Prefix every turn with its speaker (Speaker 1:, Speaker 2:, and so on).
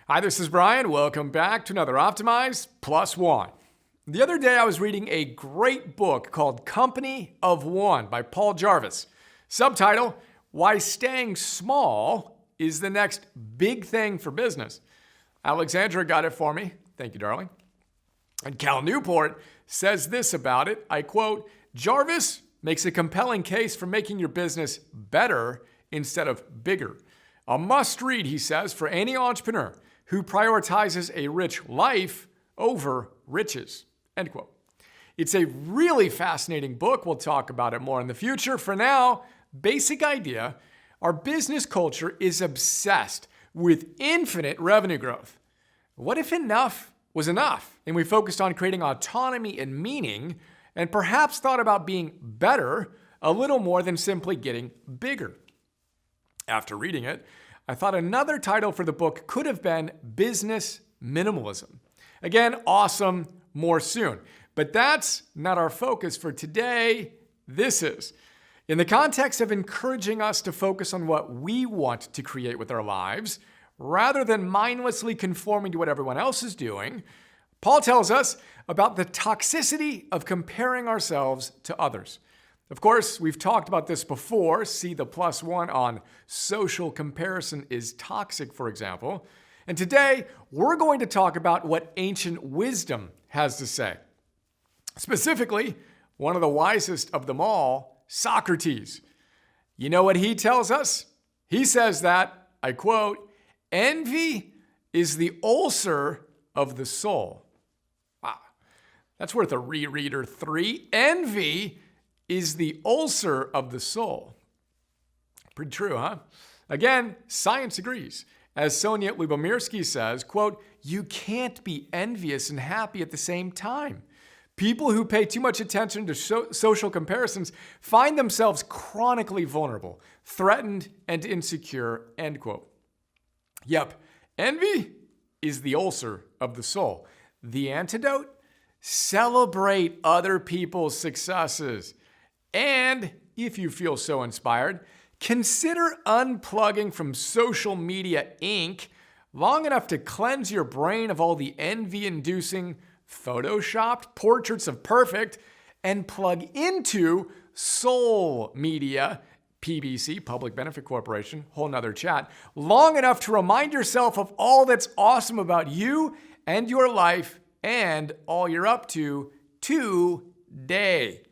Speaker 1: Hi, this is Brian. Welcome back to another Optimize Plus One. The other day I was reading a great book called Company of One by Paul Jarvis. Subtitle, Why Staying Small is the Next Big Thing for Business. Alexandra got it for me. Thank you, darling. And Cal Newport says this about it. I quote, Jarvis makes a compelling case for making your business better instead of bigger. A must read, he says, for any entrepreneur who prioritizes a rich life over riches, end quote. It's a really fascinating book. We'll talk about it more in the future. For now, basic idea, our business culture is obsessed with infinite revenue growth. What if enough was enough and we focused on creating autonomy and meaning and perhaps thought about being better a little more than simply getting bigger? After reading it, I thought another title for the book could have been Business Minimalism. Again, awesome, more soon. But that's not our focus for today. This is. In the context of encouraging us to focus on what we want to create with our lives, rather than mindlessly conforming to what everyone else is doing, Paul tells us about the toxicity of comparing ourselves to others. Of course, we've talked about this before. See the plus one on social comparison is toxic, for example. And today, we're going to talk about what ancient wisdom has to say. Specifically, one of the wisest of them all, Socrates. You know what he tells us? He says that, I quote, envy is the ulcer of the soul. Wow, that's worth a rereader 3. Envy is the ulcer of the soul. Pretty true, huh? Again, science agrees. As Sonia Lubomirsky says, quote, you can't be envious and happy at the same time. People who pay too much attention to social comparisons find themselves chronically vulnerable, threatened, and insecure, end quote. Yep, envy is the ulcer of the soul. The antidote? Celebrate other people's successes. And if you feel so inspired, consider unplugging from social media Inc. long enough to cleanse your brain of all the envy-inducing, photoshopped portraits of perfect and plug into Soul Media, PBC, Public Benefit Corporation, whole nother chat, long enough to remind yourself of all that's awesome about you and your life and all you're up to today.